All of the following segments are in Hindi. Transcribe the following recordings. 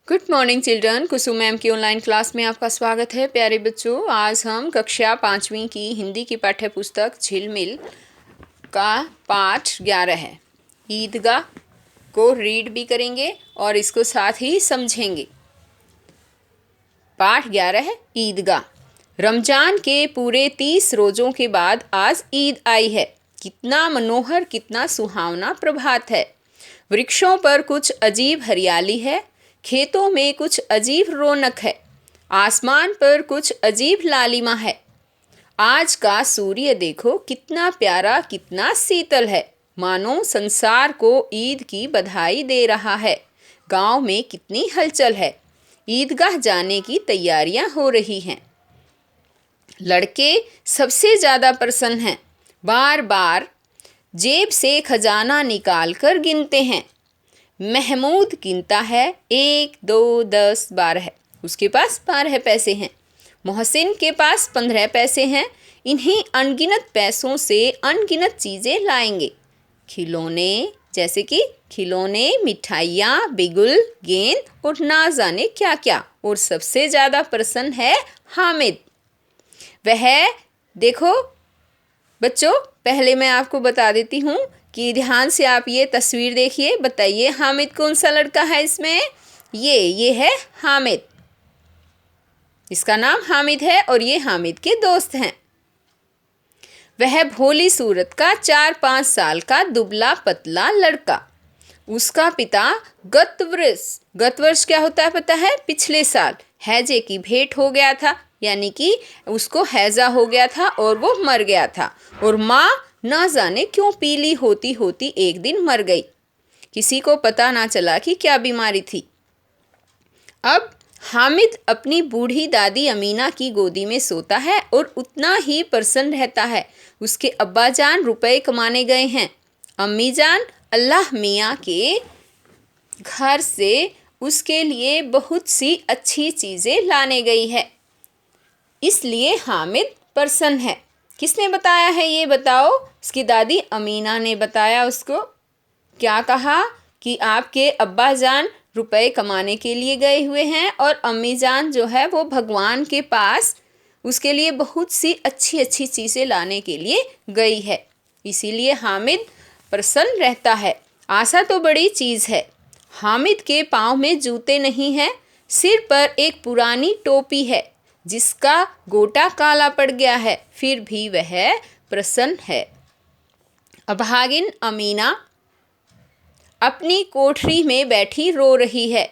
Good morning children. Kusum ma'am की ऑनलाइन क्लास में आपका स्वागत है। प्यारे बच्चों, आज हम कक्षा 5वीं की हिंदी की पाठ्य पुस्तक झिलमिल का पाठ 11 है। ईदगाह को रीड भी करेंगे और इसको साथ ही समझेंगे। पाठ 11 है ईदगाह। रमजान के पूरे 30 रोज़ों के बाद आज ईद आई है। कितना मनोहर, कितना सुहावना प्रभात है। वृक्षों पर कुछ अजीब हरियाली है, खेतों में कुछ अजीब रौनक है, आसमान पर कुछ अजीब लालिमा है। आज का सूर्य देखो कितना प्यारा, कितना शीतल है, मानो संसार को ईद की बधाई दे रहा है। गांव में कितनी हलचल है, ईदगाह जाने की तैयारियां हो रही हैं। लड़के सबसे ज़्यादा प्रसन्न हैं, बार बार जेब से खजाना निकाल कर गिनते हैं। महमूद गिनता है 1, 2, 10, 12। उसके पास 12 पैसे हैं। मोहसिन के पास 15 पैसे हैं। इन्हीं अनगिनत पैसों से अनगिनत चीज़ें लाएंगे। खिलौने, जैसे कि खिलौने, मिठाइयाँ, बिगुल, गेंद और ना जाने क्या क्या। और सबसे ज़्यादा प्रसन्न है हामिद। वह देखो बच्चों, पहले मैं आपको बता देती हूँ कि ध्यान से आप ये तस्वीर देखिए। बताइए हामिद कौन सा लड़का है इसमें? ये है हामिद। इसका नाम हामिद है और ये हामिद के दोस्त हैं। वह भोली सूरत का 4-5 साल का दुबला पतला लड़का। उसका पिता गत वर्ष क्या होता है पता है? पिछले साल हैजे की भेंट हो गया था, यानी कि उसको हैजा हो गया था और वो मर गया था। और माँ ना जाने क्यों पीली होती होती एक दिन मर गई। किसी को पता ना चला कि क्या बीमारी थी। अब हामिद अपनी बूढ़ी दादी अमीना की गोदी में सोता है और उतना ही प्रसन्न रहता है। उसके अब्बा जान रुपए कमाने गए हैं। अम्मी जान अल्लाह मियाँ के घर से उसके लिए बहुत सी अच्छी चीज़ें लाने गई है, इसलिए हामिद प्रसन्न है। किसने बताया है ये बताओ? उसकी दादी अमीना ने बताया उसको। क्या कहा कि आपके अब्बा जान रुपए कमाने के लिए गए हुए हैं और अम्मी जान जो है वो भगवान के पास उसके लिए बहुत सी अच्छी अच्छी चीज़ें लाने के लिए गई है, इसीलिए हामिद प्रसन्न रहता है। आशा तो बड़ी चीज़ है। हामिद के पाँव में जूते नहीं हैं, सिर पर एक पुरानी टोपी है जिसका गोटा काला पड़ गया है, फिर भी वह प्रसन्न है। अभागिन अमीना अपनी कोठरी में बैठी रो रही है।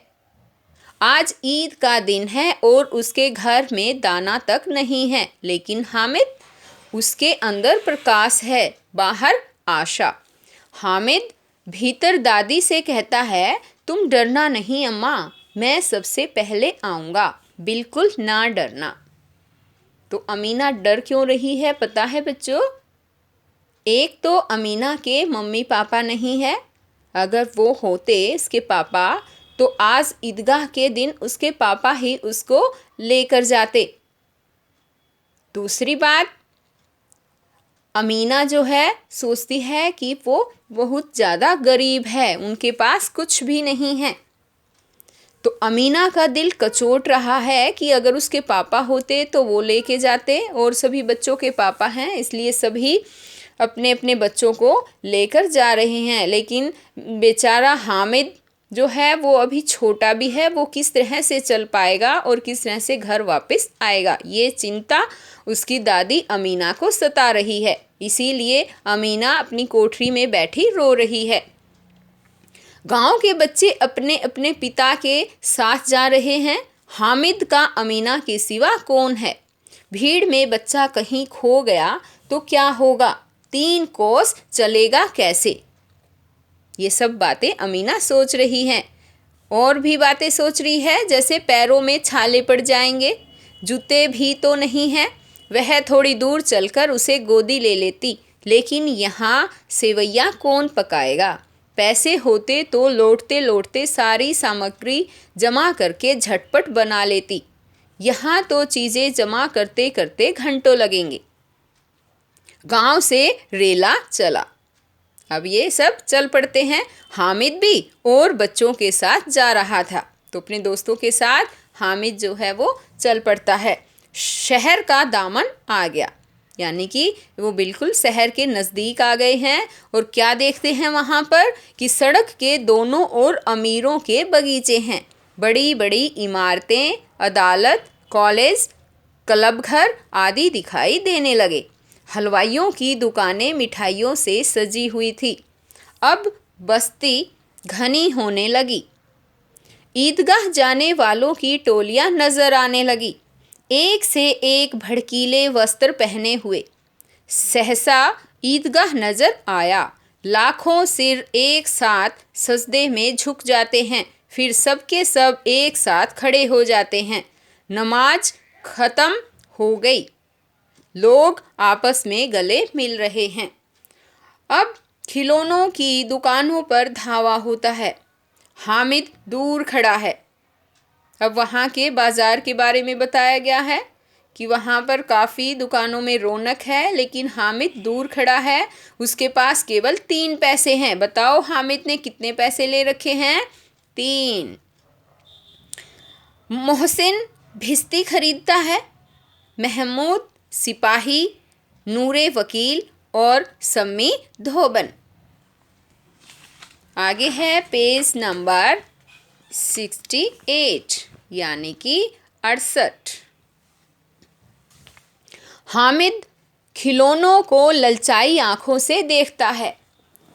आज ईद का दिन है और उसके घर में दाना तक नहीं है, लेकिन हामिद, उसके अंदर प्रकाश है, बाहर आशा। हामिद भीतर दादी से कहता है, तुम डरना नहीं अम्मा, मैं सबसे पहले आऊँगा, बिल्कुल ना डरना। तो अमीना डर क्यों रही है पता है बच्चों? एक तो अमीना के मम्मी पापा नहीं है। अगर वो होते इसके पापा तो आज ईदगाह के दिन उसके पापा ही उसको लेकर जाते। दूसरी बात, अमीना जो है सोचती है कि वो बहुत ज़्यादा गरीब है, उनके पास कुछ भी नहीं है। तो अमीना का दिल कचोट रहा है कि अगर उसके पापा होते तो वो लेके जाते, और सभी बच्चों के पापा हैं इसलिए सभी अपने अपने बच्चों को लेकर जा रहे हैं। लेकिन बेचारा हामिद जो है वो अभी छोटा भी है, वो किस तरह से चल पाएगा और किस तरह से घर वापस आएगा, ये चिंता उसकी दादी अमीना को सता रही है। इसीलिए अमीना अपनी कोठरी में बैठी रो रही है। गांव के बच्चे अपने अपने पिता के साथ जा रहे हैं। हामिद का अमीना के सिवा कौन है? भीड़ में बच्चा कहीं खो गया तो क्या होगा? 3 कोस चलेगा कैसे? ये सब बातें अमीना सोच रही हैं। और भी बातें सोच रही है, जैसे पैरों में छाले पड़ जाएंगे, जूते भी तो नहीं हैं। वह थोड़ी दूर चलकर उसे गोदी ले लेती, लेकिन यहाँ सेवैयाँ कौन पकाएगा? पैसे होते तो लौटते लौटते सारी सामग्री जमा करके झटपट बना लेती। यहाँ तो चीज़ें जमा करते करते घंटों लगेंगे। गांव से रेला चला। अब ये सब चल पड़ते हैं। हामिद भी और बच्चों के साथ जा रहा था। तो अपने दोस्तों के साथ हामिद जो है वो चल पड़ता है। शहर का दामन आ गया, यानी कि वो बिल्कुल शहर के नज़दीक आ गए हैं। और क्या देखते हैं वहाँ पर कि सड़क के दोनों ओर अमीरों के बगीचे हैं। बड़ी बड़ी इमारतें, अदालत, कॉलेज, क्लब घर आदि दिखाई देने लगे। हलवाइयों की दुकानें मिठाइयों से सजी हुई थी। अब बस्ती घनी होने लगी। ईदगाह जाने वालों की टोलियां नजर आने लगी, एक से एक भड़कीले वस्त्र पहने हुए। सहसा ईदगाह नजर आया। लाखों सिर एक साथ सजदे में झुक जाते हैं, फिर सबके सब एक साथ खड़े हो जाते हैं। नमाज खत्म हो गई। लोग आपस में गले मिल रहे हैं। अब खिलौनों की दुकानों पर धावा होता है। हामिद दूर खड़ा है। अब वहाँ के बाज़ार के बारे में बताया गया है कि वहाँ पर काफ़ी दुकानों में रौनक है, लेकिन हामिद दूर खड़ा है। उसके पास केवल 3 पैसे हैं। बताओ हामिद ने कितने पैसे ले रखे हैं? 3। मोहसिन भिस्ती खरीदता है। महमूद सिपाही, नूरे वकील और सम्मी धोबन। आगे है पेज नंबर 68, यानी कि 68। हामिद खिलौनों को ललचाई आंखों से देखता है।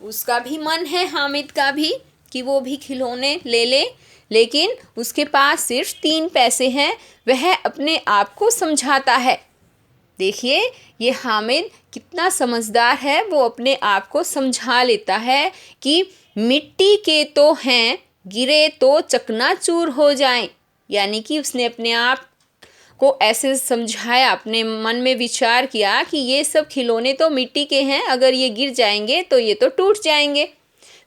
उसका भी मन है, हामिद का भी, कि वो भी खिलौने ले ले, लेकिन उसके पास सिर्फ 3 पैसे हैं। वह अपने आप को समझाता है। देखिए ये हामिद कितना समझदार है। वो अपने आप को समझा लेता है कि मिट्टी के तो हैं, गिरे तो चकनाचूर हो जाएं। यानी कि उसने अपने आप को ऐसे समझाया, अपने मन में विचार किया कि ये सब खिलौने तो मिट्टी के हैं, अगर ये गिर जाएंगे तो ये तो टूट जाएंगे।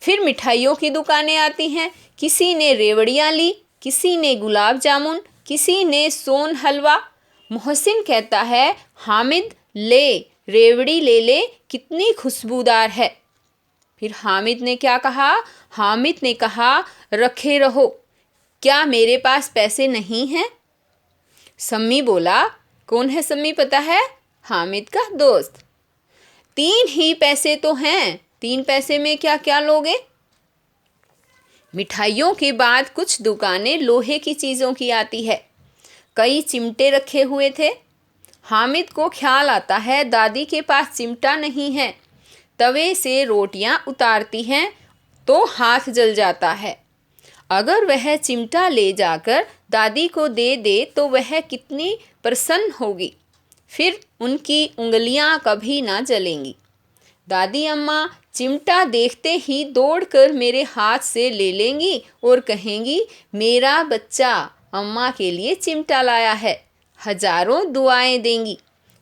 फिर मिठाइयों की दुकानें आती हैं। किसी ने रेवड़ियाँ ली, किसी ने गुलाब जामुन, किसी ने सोन हलवा। मोहसिन कहता है, हामिद ले, रेवड़ी ले ले, कितनी खुशबूदार है। फिर हामिद ने क्या कहा? हामिद ने कहा, रखे रहो, क्या मेरे पास पैसे नहीं हैं? सम्मी बोला, कौन है सम्मी पता है? हामिद का दोस्त। 3 ही पैसे तो हैं, 3 पैसे में क्या क्या लोगे? मिठाइयों के बाद कुछ दुकानें लोहे की चीज़ों की आती है। कई चिमटे रखे हुए थे। हामिद को ख्याल आता है दादी के पास चिमटा नहीं है। तवे से रोटियां उतारती हैं तो हाथ जल जाता है। अगर वह चिमटा ले जाकर दादी को दे दे तो वह कितनी प्रसन्न होगी, फिर उनकी उंगलियां कभी ना जलेंगी। दादी अम्मा चिमटा देखते ही दौड़कर मेरे हाथ से ले लेंगी और कहेंगी, मेरा बच्चा अम्मा के लिए चिमटा लाया है। हजारों दुआएं देंगी।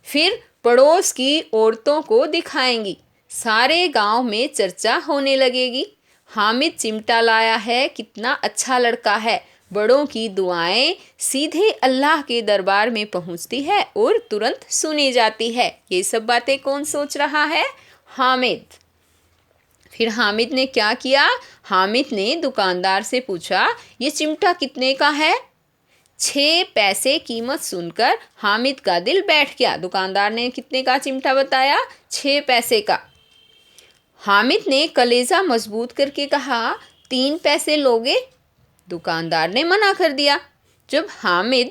फिर पड़ोस की औरतों को दिखाएंगी। सारे गांव में चर्चा होने लगेगी, हामिद चिमटा लाया है, कितना अच्छा लड़का है। बड़ों की दुआएं सीधे अल्लाह के दरबार में पहुंचती है और तुरंत सुनी जाती है। ये सब बातें कौन सोच रहा है? हामिद। फिर हामिद ने क्या किया? हामिद ने दुकानदार से पूछा, ये चिमटा कितने का है? 6 पैसे कीमत सुनकर हामिद का दिल बैठ गया। दुकानदार ने कितने का चिमटा बताया? 6 पैसे का। हामिद ने कलेजा मजबूत करके कहा, 3 पैसे लोगे? दुकानदार ने मना कर दिया। जब हामिद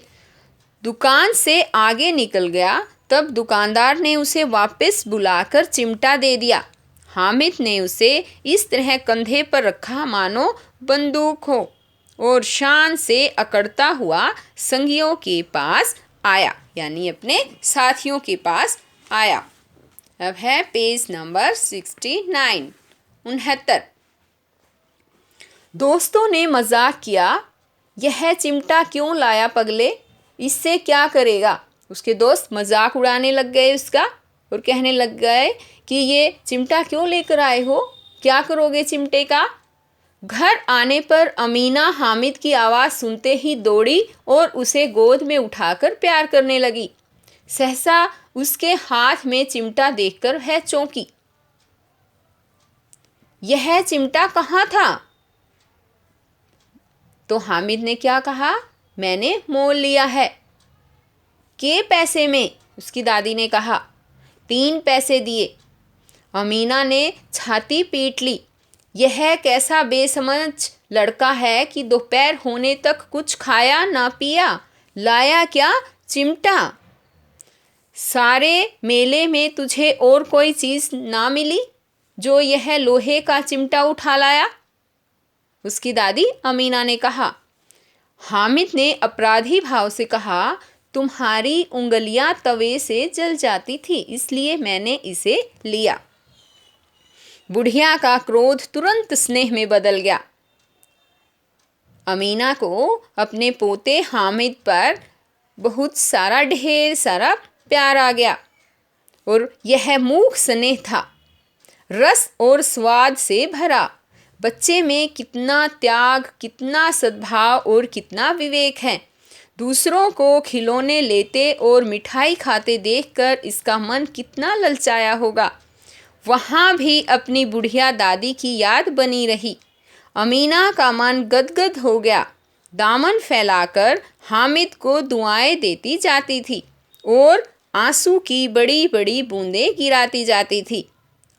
दुकान से आगे निकल गया तब दुकानदार ने उसे वापस बुलाकर चिमटा दे दिया। हामिद ने उसे इस तरह कंधे पर रखा मानो बंदूक हो और शान से अकड़ता हुआ संगियों के पास आया, यानी अपने साथियों के पास आया। अब है पेज नंबर 69, 69। दोस्तों ने मजाक किया, यह चिमटा क्यों लाया पगले, इससे क्या करेगा? उसके दोस्त मजाक उड़ाने लग गए उसका और कहने लग गए कि ये चिमटा क्यों लेकर आए हो, क्या करोगे चिमटे का? घर आने पर अमीना हामिद की आवाज़ सुनते ही दौड़ी और उसे गोद में उठाकर प्यार करने लगी। सहसा उसके हाथ में चिमटा देखकर वह चौंकी। यह चिमटा कहाँ था? तो हामिद ने क्या कहा, मैंने मोल लिया है। के पैसे में? उसकी दादी ने कहा। 3 पैसे दिए। अमीना ने छाती पीट ली। यह कैसा बेसमझ लड़का है कि दोपहर होने तक कुछ खाया ना पिया, लाया क्या, चिमटा। सारे मेले में तुझे और कोई चीज़ ना मिली जो यह लोहे का चिमटा उठा लाया? उसकी दादी अमीना ने कहा। हामिद ने अपराधी भाव से कहा, तुम्हारी उंगलियां तवे से जल जाती थी, इसलिए मैंने इसे लिया। बुढ़िया का क्रोध तुरंत स्नेह में बदल गया। अमीना को अपने पोते हामिद पर बहुत सारा ढेर सारा प्यार आ गया और यह मूक स्नेह था, रस और स्वाद से भरा। बच्चे में कितना त्याग, कितना सद्भाव और कितना विवेक है। दूसरों को खिलौने लेते और मिठाई खाते देखकर इसका मन कितना ललचाया होगा। वहाँ भी अपनी बुढ़िया दादी की याद बनी रही। अमीना का मन गदगद हो गया। दामन फैलाकर हामिद को दुआएं देती जाती थी और आंसू की बड़ी बड़ी बूंदें गिराती जाती थी।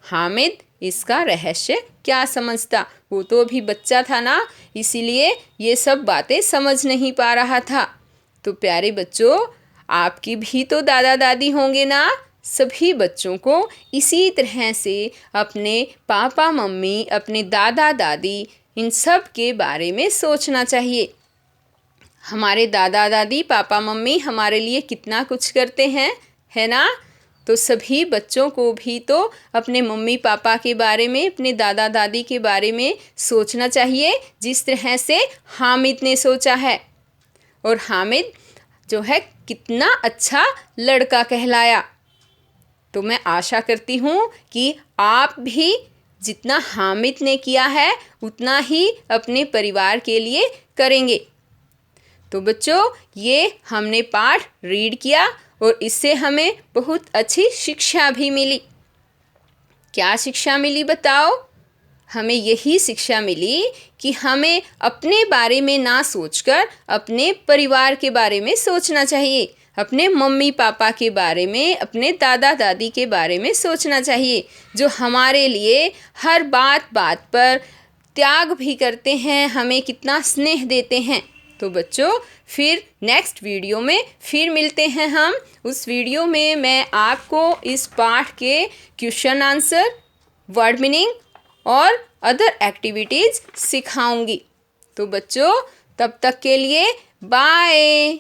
हामिद इसका रहस्य क्या समझता, वो तो अभी बच्चा था ना, इसीलिए ये सब बातें समझ नहीं पा रहा था। तो प्यारे बच्चों, आपकी भी तो दादा दादी होंगे ना। सभी बच्चों को इसी तरह से अपने पापा मम्मी, अपने दादा दादी, इन सब के बारे में सोचना चाहिए। हमारे दादा दादी, पापा मम्मी हमारे लिए कितना कुछ करते हैं, है ना। तो सभी बच्चों को भी तो अपने मम्मी पापा के बारे में, अपने दादा दादी के बारे में सोचना चाहिए, जिस तरह से हामिद ने सोचा है। और हामिद जो है कितना अच्छा लड़का कहलाया। तो मैं आशा करती हूँ कि आप भी जितना हामिद ने किया है उतना ही अपने परिवार के लिए करेंगे। तो बच्चों, ये हमने पाठ रीड किया और इससे हमें बहुत अच्छी शिक्षा भी मिली। क्या शिक्षा मिली बताओ? हमें यही शिक्षा मिली कि हमें अपने बारे में ना सोचकर अपने परिवार के बारे में सोचना चाहिए, अपने मम्मी पापा के बारे में, अपने दादा दादी के बारे में सोचना चाहिए, जो हमारे लिए हर बात बात पर त्याग भी करते हैं, हमें कितना स्नेह देते हैं। तो बच्चों, फिर नेक्स्ट वीडियो में फिर मिलते हैं हम। उस वीडियो में मैं आपको इस पाठ के क्वेश्चन आंसर, वर्ड मीनिंग और अदर एक्टिविटीज़ सिखाऊंगी। तो बच्चों, तब तक के लिए बाय।